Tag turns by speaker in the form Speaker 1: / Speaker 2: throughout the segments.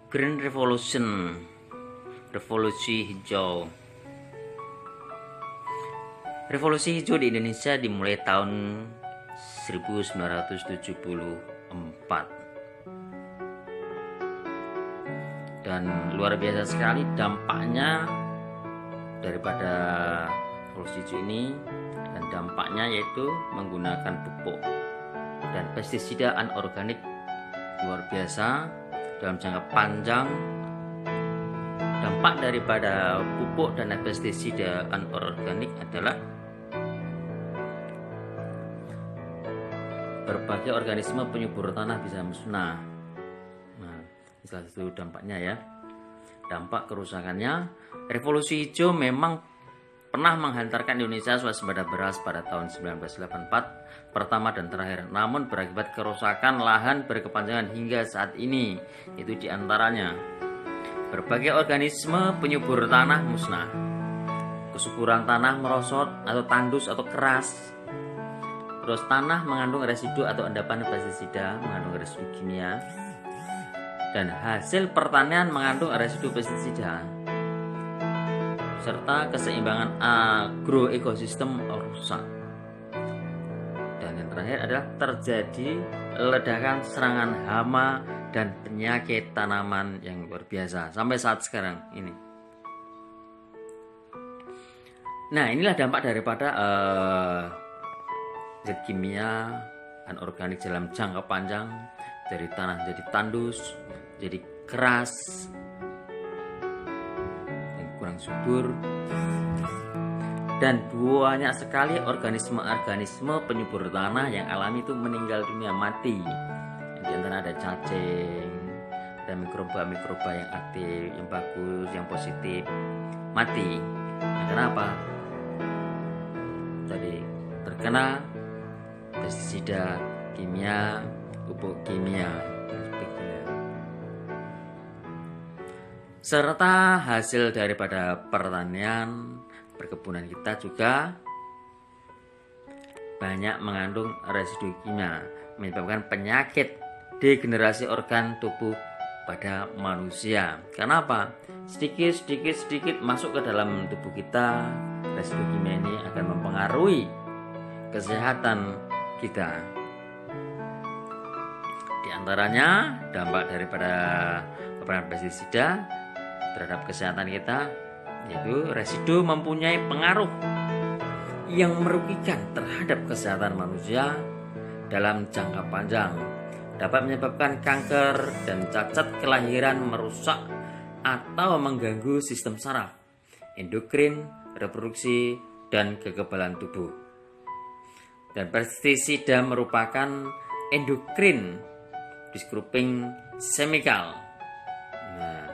Speaker 1: Green Revolution, revolusi hijau. Revolusi hijau di Indonesia dimulai tahun 1974 dan luar biasa sekali dampaknya daripada revolusi hijau ini, dan dampaknya yaitu menggunakan pupuk dan pestisida anorganik luar biasa dalam jangka panjang. Dampak daripada pupuk dan pestisida anorganik adalah berbagai organisme penyubur tanah bisa musnah. Nah, salah satu dampaknya ya. Dampak kerusakannya, revolusi hijau memang pernah menghantarkan Indonesia swasembada beras pada tahun 1984 pertama dan terakhir, namun berakibat kerusakan lahan berkepanjangan hingga saat ini. Itu diantaranya berbagai organisme penyubur tanah musnah, kesuburan tanah merosot atau tandus atau keras, terus tanah mengandung residu atau endapan pestisida, mengandung residu kimia, dan hasil pertanian mengandung residu pestisida, serta keseimbangan agroekosistem rusak. Dan yang terakhir adalah terjadi ledakan serangan hama dan penyakit tanaman yang luar biasa sampai saat sekarang ini. Nah, inilah dampak daripada zat kimia anorganik dalam jangka panjang, dari tanah jadi tandus, jadi keras dan kurang subur, dan banyak sekali organisme-organisme penyubur tanah yang alami itu meninggal dunia, mati. Di antara ada cacing, ada mikroba-mikroba yang aktif, yang bagus, yang positif, mati. Nah, kenapa? Tadi terkena pestisida kimia, pupuk kimia, serta hasil daripada pertanian perkebunan kita juga banyak mengandung residu kimia, menyebabkan penyakit degenerasi organ tubuh pada manusia. Kenapa? Sedikit masuk ke dalam tubuh kita, residu kimia ini akan mempengaruhi kesehatan kita. Di antaranya dampak daripada peperangan pestisida terhadap kesehatan kita, yaitu residu mempunyai pengaruh yang merugikan terhadap kesehatan manusia dalam jangka panjang, dapat menyebabkan kanker dan cacat kelahiran, merusak atau mengganggu sistem saraf, endokrin, reproduksi, dan kekebalan tubuh. Dan pestisida merupakan endokrin disrupting chemical. Nah,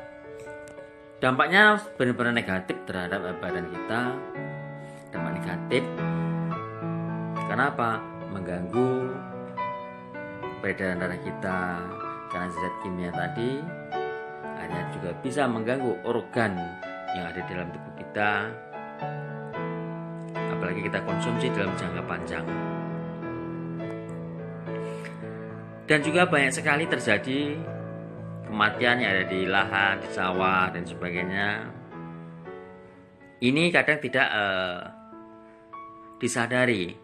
Speaker 1: dampaknya benar-benar negatif terhadap badan kita. Dampak negatif, kenapa? Mengganggu peredaran darah kita, karena zat kimia tadi hanya juga bisa mengganggu organ yang ada di dalam tubuh kita, apalagi kita konsumsi dalam jangka panjang. Dan juga banyak sekali terjadi kematian yang ada di lahan, di sawah dan sebagainya. Ini kadang tidak disadari.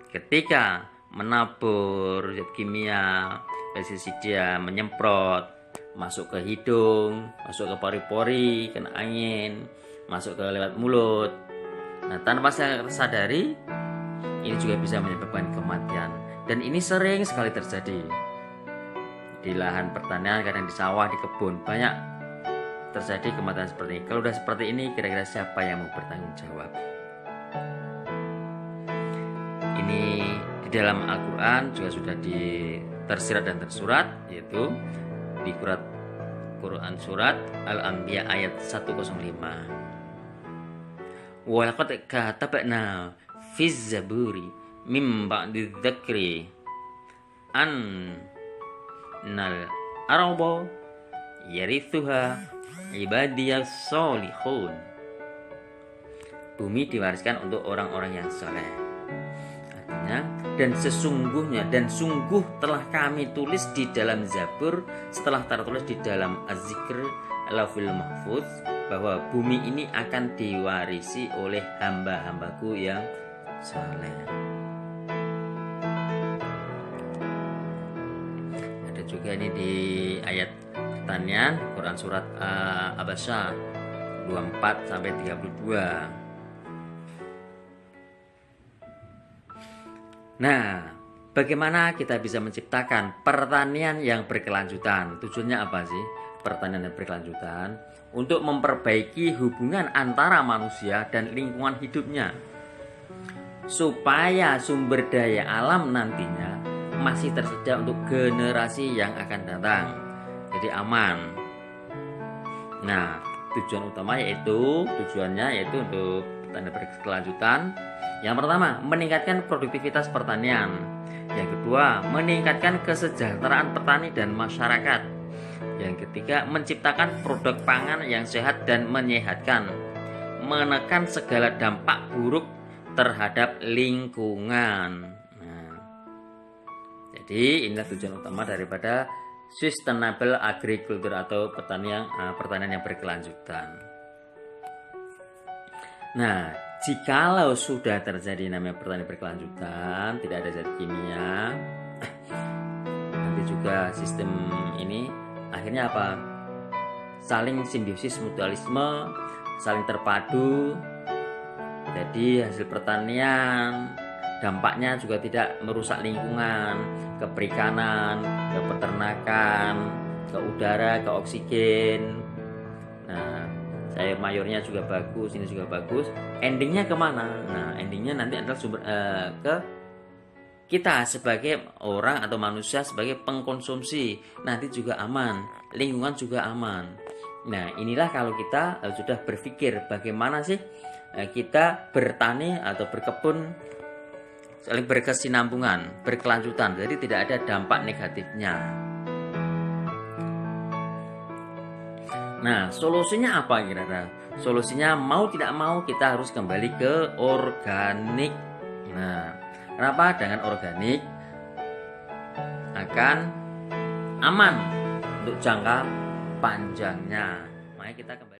Speaker 1: Ketika menabur zat kimia, pestisida, menyemprot, masuk ke hidung, masuk ke pori-pori, kena angin, masuk ke lewat mulut. Nah, tanpa sadari, ini juga bisa menyebabkan kematian. Dan ini sering sekali terjadi di lahan pertanian, kadang di sawah, di kebun, banyak terjadi kematian seperti ini. Kalau udah seperti ini, kira-kira siapa yang mau bertanggung jawab? Ini di dalam Al-Quran juga sudah tersirat dan tersurat, yaitu di Quran surat Al-Anbiya ayat 105. Wa laqad katabna fiz zaburi mim ba'di dzakri annal arda yarithuha ibadiyas solihun. Bumi diwariskan untuk orang-orang yang soleh. katanya, dan sesungguhnya dan sungguh telah kami tulis di dalam Zabur setelah tertulis di dalam Az-Zikr Lauhul Mahfuz bahwa bumi ini akan diwarisi oleh hamba-hambaku yang saleh. Ada juga ini di ayat pertanian Quran surat Abasa 24 sampai 32. Nah, bagaimana kita bisa menciptakan pertanian yang berkelanjutan? Tujuannya apa sih? Pertanian yang berkelanjutan untuk memperbaiki hubungan antara manusia dan lingkungan hidupnya, supaya sumber daya alam nantinya masih tersedia untuk generasi yang akan datang. Jadi aman. Nah, tujuannya yaitu untuk pertanian berkelanjutan. Yang pertama, meningkatkan produktivitas pertanian. Yang kedua, meningkatkan kesejahteraan petani dan masyarakat. Yang ketiga, menciptakan produk pangan yang sehat dan menyehatkan. Menekan segala dampak buruk terhadap lingkungan. Nah, jadi inilah tujuan utama daripada sustainable agriculture atau pertanian yang berkelanjutan. Nah, jikalau sudah terjadi namanya pertanian berkelanjutan, tidak ada zat kimia, nanti juga sistem ini akhirnya apa? Saling simbiosis, mutualisme, saling terpadu. Jadi hasil pertanian dampaknya juga tidak merusak lingkungan, ke perikanan, ke peternakan, ke udara, ke oksigen. Nah, sayur mayurnya juga bagus, ini juga bagus. Endingnya kemana? Nah, endingnya nanti adalah ke kita sebagai orang atau manusia sebagai pengkonsumsi. Nanti juga aman, lingkungan juga aman. Nah, inilah kalau kita sudah berpikir bagaimana sih kita bertani atau berkebun saling berkesinambungan, berkelanjutan. Jadi tidak ada dampak negatifnya. Nah, solusinya apa kira-kira? Solusinya mau tidak mau kita harus kembali ke organik. Nah, kenapa? Dengan organik akan aman untuk jangka panjangnya. Makanya kita kembali